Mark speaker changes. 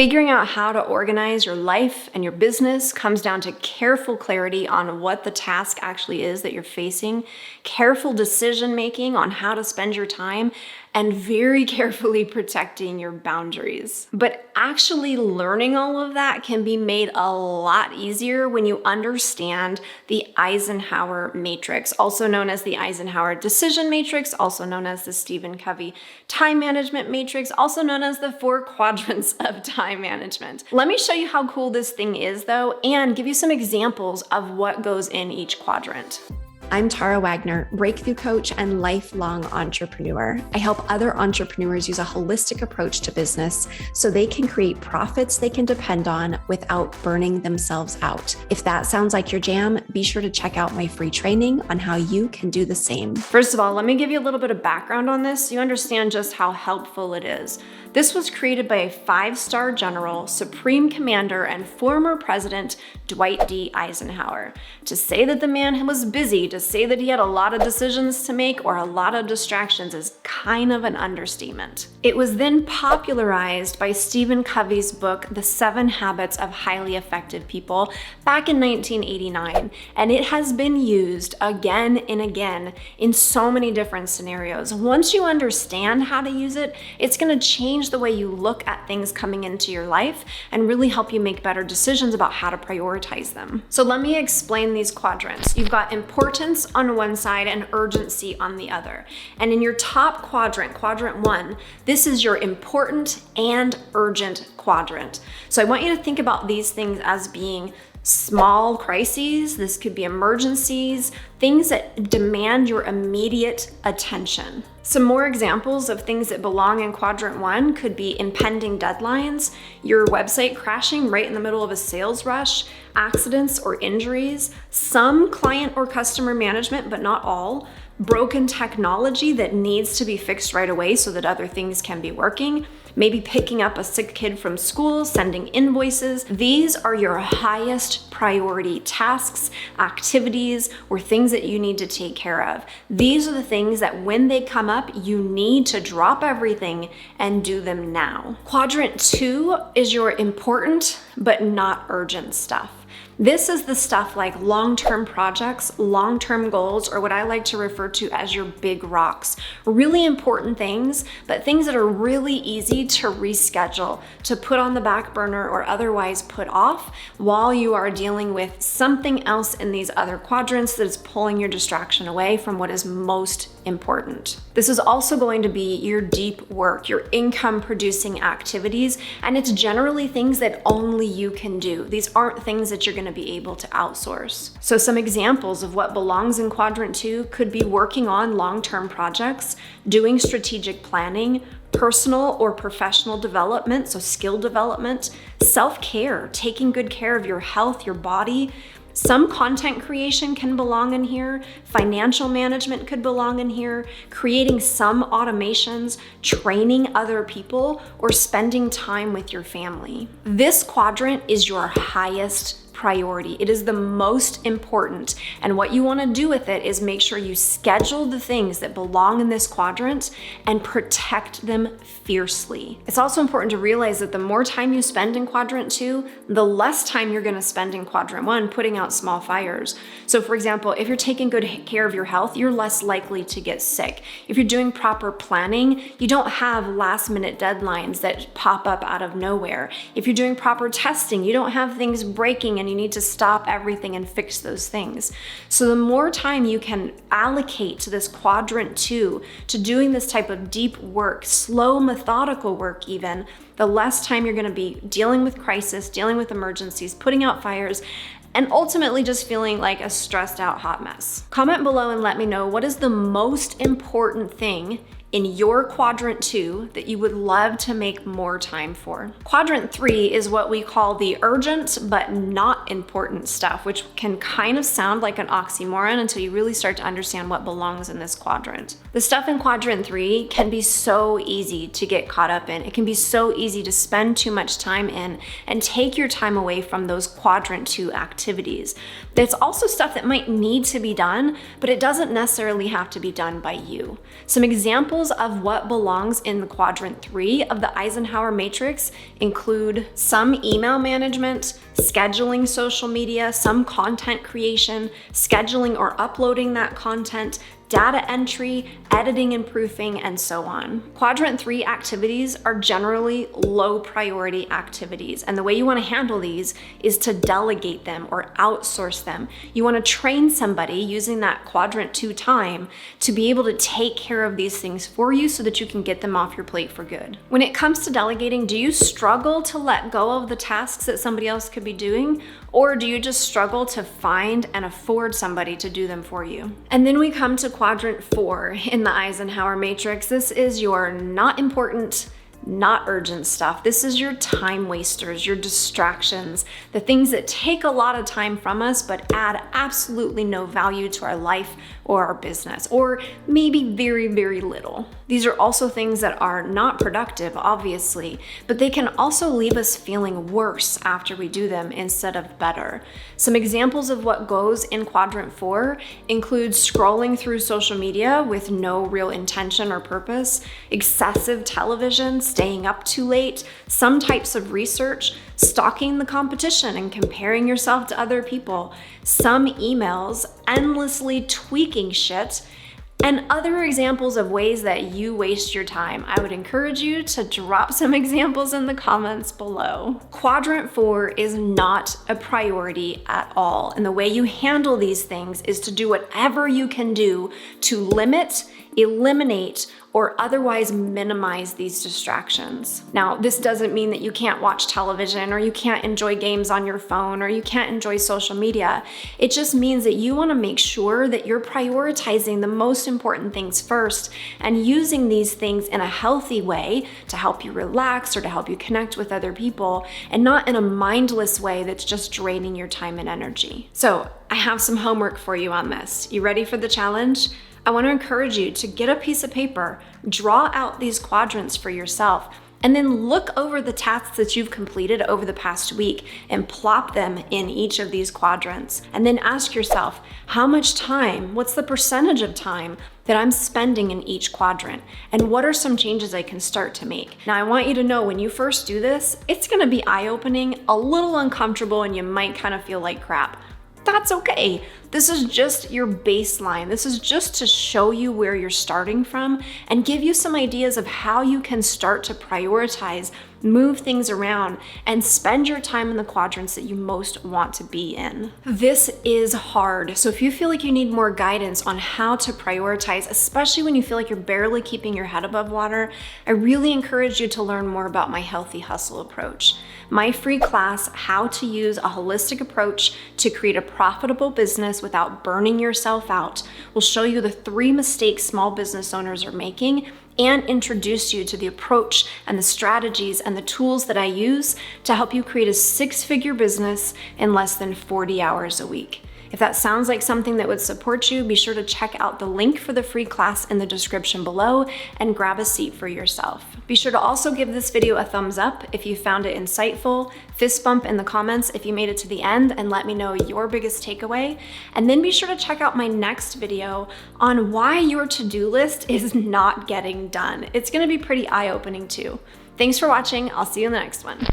Speaker 1: Figuring out how to organize your life and your business comes down to careful clarity on what the task actually is that you're facing, careful decision making on how to spend your time, and very carefully protecting your boundaries. But actually learning all of that can be made a lot easier when you understand the Eisenhower Matrix, also known as the Eisenhower Decision Matrix, also known as the Stephen Covey Time Management Matrix, also known as the 4 Quadrants of Time Management. Let me show you how cool this thing is though, and give you some examples of what goes in each quadrant. I'm Tara Wagner, breakthrough coach and lifelong entrepreneur. I help other entrepreneurs use a holistic approach to business so they can create profits they can depend on without burning themselves out. If that sounds like your jam, be sure to check out my free training on how you can do the same. First of all, let me give you a little bit of background on this so you understand just how helpful it is. This was created by a 5-star general, supreme commander, and former president Dwight D. Eisenhower. To say that the man was busy, to say that he had a lot of decisions to make or a lot of distractions is kind of an understatement. It was then popularized by Stephen Covey's book, The 7 Habits of Highly Effective People, back in 1989, and it has been used again and again in so many different scenarios. Once you understand how to use it, it's going to change the way you look at things coming into your life and really help you make better decisions about how to prioritize them. So let me explain these quadrants. You've got importance on one side and urgency on the other. And in your top quadrant, quadrant 1, this is your important and urgent quadrant. So I want you to think about these things as being small crises. This could be emergencies, things that demand your immediate attention. Some more examples of things that belong in quadrant 1 could be impending deadlines, your website crashing right in the middle of a sales rush, accidents or injuries, some client or customer management, but not all, broken technology that needs to be fixed right away so that other things can be working, maybe picking up a sick kid from school, sending invoices. These are your highest priority tasks, activities, or things that you need to take care of. These are the things that when they come up, you need to drop everything and do them now. Quadrant 2 is your important but not urgent stuff. This is the stuff like long-term projects, long-term goals, or what I like to refer to as your big rocks. Really important things, but things that are really easy to reschedule, to put on the back burner or otherwise put off while you are dealing with something else in these other quadrants that is pulling your distraction away from what is most important. This is also going to be your deep work, your income producing activities, and it's generally things that only you can do. These aren't things that you're going to be able to outsource. So some examples of what belongs in quadrant 2 could be working on long-term projects, doing strategic planning, personal or professional development, so skill development, self-care, taking good care of your health, your body. Some content creation can belong in here, financial management could belong in here, creating some automations, training other people, or spending time with your family. This quadrant is your highest priority. It is the most important, and what you want to do with it is make sure you schedule the things that belong in this quadrant and protect them fiercely. It's also important to realize that the more time you spend in quadrant 2, the less time you're going to spend in quadrant 1 putting out small fires. So for example, if you're taking good care of your health, you're less likely to get sick. If you're doing proper planning, you don't have last-minute deadlines that pop up out of nowhere. If you're doing proper testing, you don't have things breaking and you need to stop everything and fix those things. So the more time you can allocate to this quadrant 2, to doing this type of deep work, slow, methodical work even, the less time you're going to be dealing with crisis, dealing with emergencies, putting out fires, and ultimately just feeling like a stressed out hot mess. Comment below and let me know what is the most important thing in your quadrant 2 that you would love to make more time for. Quadrant 3 is what we call the urgent but not important stuff, which can kind of sound like an oxymoron until you really start to understand what belongs in this quadrant. The stuff in quadrant 3 can be so easy to get caught up in. It can be so easy to spend too much time in and take your time away from those quadrant 2 activities. There's also stuff that might need to be done, but it doesn't necessarily have to be done by you. Some examples Examples of what belongs in the quadrant 3 of the Eisenhower Matrix include some email management, scheduling social media, some content creation, scheduling or uploading that content, data entry, editing and proofing, and so on. Quadrant 3 activities are generally low priority activities, and the way you want to handle these is to delegate them or outsource them. You want to train somebody using that quadrant 2 time to be able to take care of these things for you so that you can get them off your plate for good. When it comes to delegating, do you struggle to let go of the tasks that somebody else could be doing? Or do you just struggle to find and afford somebody to do them for you? And then we come to quadrant 4 in the Eisenhower Matrix. This is your not important, not urgent stuff. This is your time wasters, your distractions, the things that take a lot of time from us but add absolutely no value to our life or our business, or maybe very, very little. These are also things that are not productive, obviously, but they can also leave us feeling worse after we do them instead of better. Some examples of what goes in quadrant 4 include scrolling through social media with no real intention or purpose, excessive television, staying up too late, some types of research, stalking the competition and comparing yourself to other people, some emails, endlessly tweaking shit, and other examples of ways that you waste your time. I would encourage you to drop some examples in the comments below. Quadrant 4 is not a priority at all, and the way you handle these things is to do whatever you can do to limit, eliminate, or otherwise minimize these distractions. Now, this doesn't mean that you can't watch television or you can't enjoy games on your phone or you can't enjoy social media. It just means that you want to make sure that you're prioritizing the most important things first and using these things in a healthy way to help you relax or to help you connect with other people, and not in a mindless way that's just draining your time and energy. So, I have some homework for you on this. You ready for the challenge? I want to encourage you to get a piece of paper, draw out these quadrants for yourself, and then look over the tasks that you've completed over the past week and plop them in each of these quadrants. And then ask yourself, how much time, what's the percentage of time that I'm spending in each quadrant? And what are some changes I can start to make? Now, I want you to know when you first do this, it's going to be eye-opening, a little uncomfortable, and you might kind of feel like crap. That's okay. This is just your baseline. This is just to show you where you're starting from and give you some ideas of how you can start to prioritize, move things around, and spend your time in the quadrants that you most want to be in. This is hard, so if you feel like you need more guidance on how to prioritize, especially when you feel like you're barely keeping your head above water, I really encourage you to learn more about my Healthy Hustle approach. My free class, How to Use a Holistic Approach to Create a Profitable Business Without Burning Yourself Out, will show you the 3 mistakes small business owners are making and introduce you to the approach and the strategies and the tools that I use to help you create a 6-figure business in less than 40 hours a week. If that sounds like something that would support you, be sure to check out the link for the free class in the description below and grab a seat for yourself. Be sure to also give this video a thumbs up if you found it insightful, fist bump in the comments if you made it to the end and let me know your biggest takeaway. And then be sure to check out my next video on why your to-do list is not getting done. It's gonna be pretty eye-opening too. Thanks for watching. I'll see you in the next one.